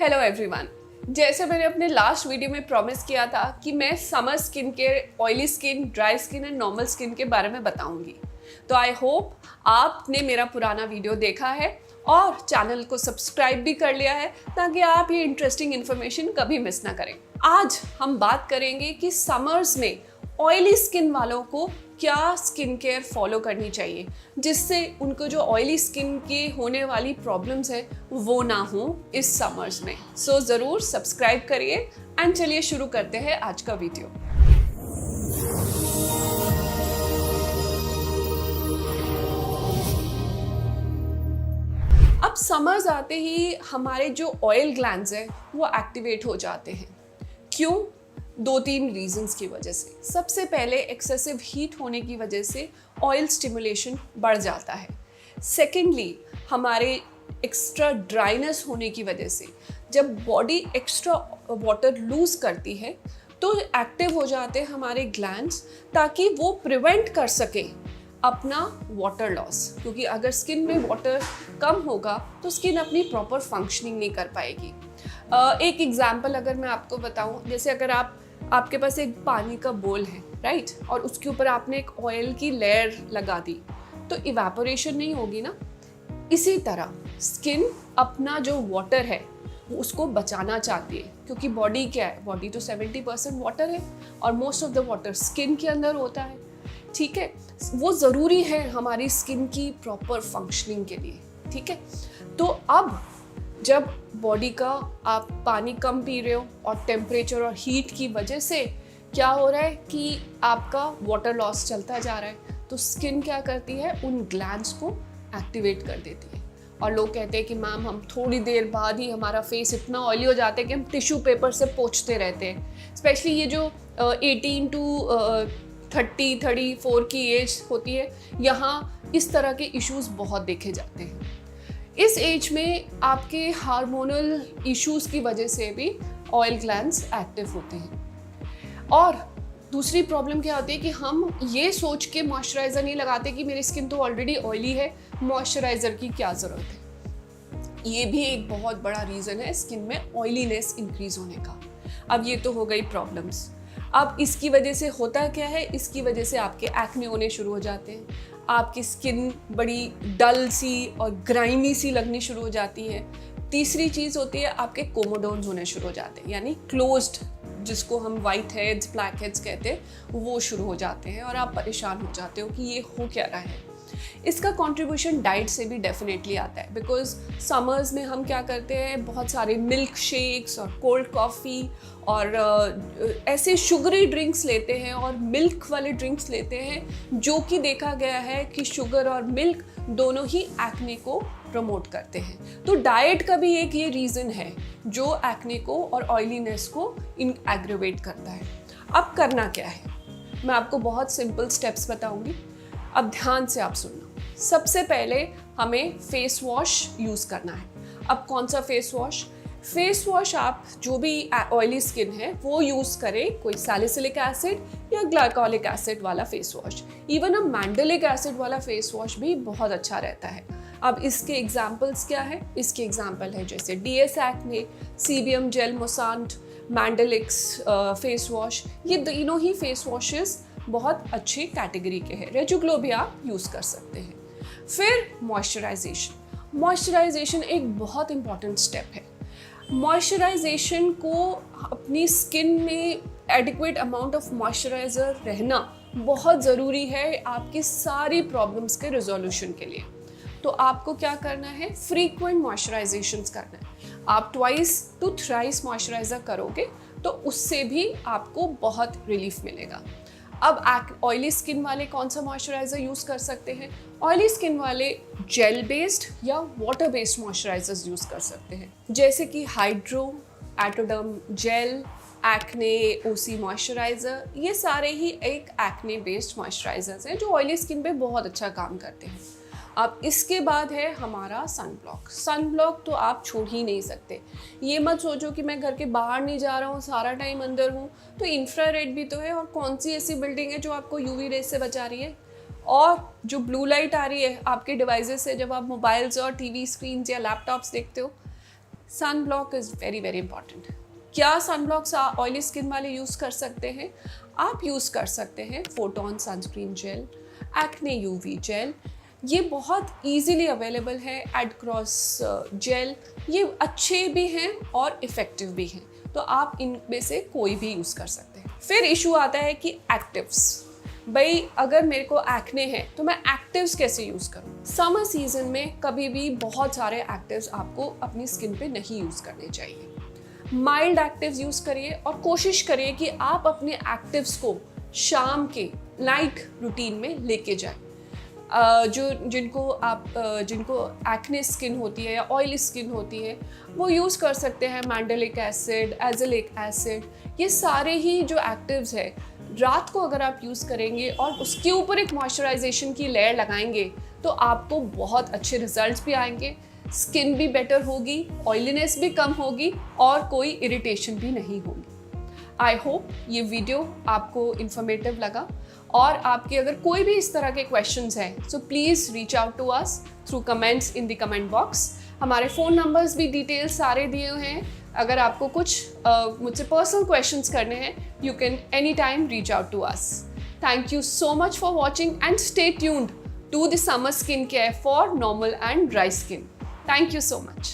Hello everyone. जैसे मैंने अपने लास्ट वीडियो में प्रॉमिस किया था कि मैं summer skin care, oily skin, dry skin and normal skin के बारे में बताऊंगी। तो आई होप आपने मेरा पुराना वीडियो देखा है और चैनल को सब्सक्राइब भी कर लिया है ताकि आप ये इंटरेस्टिंग इन्फॉर्मेशन कभी मिस ना करें। आज हम बात करेंगे कि समर्स में ऑयली स्किन वालों को क्या स्किन केयर फॉलो करनी चाहिए जिससे उनको जो ऑयली स्किन के होने वाली प्रॉब्लम्स है वो ना हो इस समर्स में। सो ज़रूर सब्सक्राइब करिए एंड चलिए शुरू करते हैं आज का वीडियो। अब समर्स आते ही हमारे जो ऑयल ग्लैंड्स हैं वो एक्टिवेट हो जाते हैं। क्यों? दो तीन रीजंस की वजह से। सबसे पहले एक्सेसिव हीट होने की वजह से ऑयल स्टिमुलेशन बढ़ जाता है। सेकेंडली, हमारे एक्स्ट्रा ड्राइनेस होने की वजह से जब बॉडी एक्स्ट्रा वाटर लूज करती है तो एक्टिव हो जाते हैं हमारे ग्लैंड्स ताकि वो प्रिवेंट कर सके अपना वाटर लॉस, क्योंकि अगर स्किन में वाटर कम होगा तो स्किन अपनी प्रॉपर फंक्शनिंग नहीं कर पाएगी। एक एग्जाम्पल अगर मैं आपको बताऊं, जैसे अगर आपके पास एक पानी का बोल है, राइट, और उसके ऊपर आपने एक ऑयल की लेयर लगा दी तो इवेपोरेशन नहीं होगी ना। इसी तरह स्किन अपना जो वाटर है उसको बचाना चाहती है, क्योंकि बॉडी क्या है, बॉडी तो 70% वाटर है और most of the water skin के अंदर होता है। ठीक है, वो ज़रूरी है हमारी स्किन की प्रॉपर फंक्शनिंग के लिए। ठीक है, तो अब जब बॉडी का आप पानी कम पी रहे हो और टेम्परेचर और हीट की वजह से क्या हो रहा है कि आपका वाटर लॉस चलता जा रहा है, तो स्किन क्या करती है, उन ग्लैंड्स को एक्टिवेट कर देती है। और लोग कहते हैं कि मैम हम थोड़ी देर बाद ही हमारा फेस इतना ऑयली हो जाता है कि हम टिश्यू पेपर से पोंछते रहते हैं। स्पेशली ये जो 18 to 34 की एज होती है, यहाँ इस तरह के इश्यूज बहुत देखे जाते हैं। इस एज में आपके हार्मोनल इश्यूज की वजह से भी ऑयल ग्लैंड्स एक्टिव होते हैं। और दूसरी प्रॉब्लम क्या होती है कि हम ये सोच के मॉइस्चराइज़र नहीं लगाते कि मेरी स्किन तो ऑलरेडी ऑयली है, मॉइस्चराइज़र की क्या ज़रूरत है। ये भी एक बहुत बड़ा रीज़न है स्किन में ऑयलीनेस इंक्रीज होने का। अब ये तो हो गई प्रॉब्लम्स। अब इसकी वजह से होता क्या है, इसकी वजह से आपके एक्ने होने शुरू हो जाते हैं, आपकी स्किन बड़ी डल सी और ग्राइमी सी लगनी शुरू हो जाती है। तीसरी चीज़ होती है आपके कोमोडोन्स होने शुरू हो जाते हैं, यानी क्लोज्ड, जिसको हम वाइट हेड्स, ब्लैक हेड्स कहते हैं, वो शुरू हो जाते हैं और आप परेशान हो जाते हो कि ये हो क्या रहा है। इसका कंट्रीब्यूशन डाइट से भी डेफिनेटली आता है, बिकॉज समर्स में हम क्या करते हैं, बहुत सारे मिल्क शेक्स और कोल्ड कॉफ़ी और ऐसे शुगरी ड्रिंक्स लेते हैं और मिल्क वाले ड्रिंक्स लेते हैं, जो कि देखा गया है कि शुगर और मिल्क दोनों ही एक्ने को प्रमोट करते हैं। तो डाइट का भी एक ये रीज़न है जो एक्ने को और ऑयलीनेस को एग्रेवेट करता है। अब करना क्या है, मैं आपको बहुत सिंपल स्टेप्स बताऊंगी, अब ध्यान से आप सुनना। सबसे पहले हमें फेस वॉश यूज़ करना है। अब कौन सा फेस वॉश? फेस वॉश आप जो भी ऑयली स्किन है वो यूज़ करें, कोई सैलिसिलिक एसिड या ग्लाइकोलिक एसिड वाला face wash. Even mandelic acid वाला फेस वॉश भी बहुत अच्छा रहता है। अब इसके एग्जाम्पल्स क्या है? इसके एग्जाम्पल है जैसे DS एक्ने, सीबियम जेल मोसांट, मैंडलिक्स फेस वॉश। ये तीनों ही फेस वॉशेस बहुत अच्छी कैटेगरी के हैं। रेजुग्लो भी आप यूज़ कर सकते हैं। फिर मॉइस्चराइजेशन। मॉइस्चराइजेशन एक बहुत इंपॉर्टेंट स्टेप है। मॉइस्चराइजेशन को अपनी स्किन में एडिक्वेट अमाउंट ऑफ मॉइस्चराइज़र रहना बहुत ज़रूरी है आपकी सारी प्रॉब्लम्स के रिजोल्यूशन के लिए। तो आपको क्या करना है, फ्रीक्वेंट मॉइस्चराइजेशंस करना है। आप 2 to 3 मॉइस्चराइज़र करोगे तो उससे भी आपको बहुत रिलीफ मिलेगा। अब ऑयली स्किन वाले कौन सा मॉइस्चराइज़र यूज़ कर सकते हैं? ऑयली स्किन वाले जेल बेस्ड या वाटर बेस्ड मॉइस्चराइज़र्स यूज़ कर सकते हैं, जैसे कि hydro, Atoderm gel, acne OC moisturiser. ये सारे ही एक एक्ने बेस्ड मॉइस्चराइज़र्स हैं जो ऑयली स्किन पे बहुत अच्छा काम करते हैं। अब इसके बाद है हमारा सन ब्लॉक। सन ब्लॉक तो आप छोड़ ही नहीं सकते। ये मत सोचो कि मैं घर के बाहर नहीं जा रहा हूँ, सारा टाइम अंदर हूँ, तो इंफ्रारेड भी तो है। और कौन सी ऐसी बिल्डिंग है जो आपको UV रेज से बचा रही है? और जो ब्लू लाइट आ रही है आपके डिवाइसेस से जब आप मोबाइल्स और TV स्क्रीन या लैपटॉप्स देखते हो, sun block is very very important. क्या सन ब्लॉक्स ऑयली स्किन वाले यूज़ कर सकते हैं? आप यूज़ कर सकते हैं photon sunscreen gel, acne UV gel, ये बहुत इजीली अवेलेबल है। एड क्रॉस जेल, ये अच्छे भी हैं और इफ़ेक्टिव भी हैं, तो आप इनमें से कोई भी यूज़ कर सकते हैं। फिर इशू आता है कि एक्टिव्स। भाई अगर मेरे को एक्ने है तो मैं एक्टिव्स कैसे यूज़ करूँ? समर सीजन में कभी भी बहुत सारे एक्टिव्स आपको अपनी स्किन पे नहीं यूज़ करने चाहिए। माइल्ड एक्टिव्स यूज़ करिए और कोशिश करिए कि आप अपने एक्टिव्स को शाम के नाइट रूटीन में लेके जाएं। जिनको एक्ने स्किन होती है या ऑयली स्किन होती है, वो यूज़ कर सकते हैं मैंडेलिक एसिड, एजेलिक एसिड। ये सारे ही जो एक्टिव्स है, रात को अगर आप यूज़ करेंगे और उसके ऊपर एक मॉइस्चराइजेशन की लेयर लगाएंगे तो आपको बहुत अच्छे रिजल्ट्स भी आएंगे, स्किन भी बेटर होगी, ऑयलीनेस भी कम होगी और कोई इरिटेशन भी नहीं होगी। आई होप ये वीडियो आपको इन्फॉर्मेटिव लगा, और आपके अगर कोई भी इस तरह के क्वेश्चंस हैं so please reach out to us through comments in the comment box. हमारे फ़ोन नंबर्स भी डिटेल्स सारे दिए हुए हैं। अगर आपको कुछ मुझसे पर्सनल क्वेश्चंस करने हैं, you can any time reach out to us. Thank you so much for watching and stay tuned to the summer skincare for normal and dry skin. Thank you so much.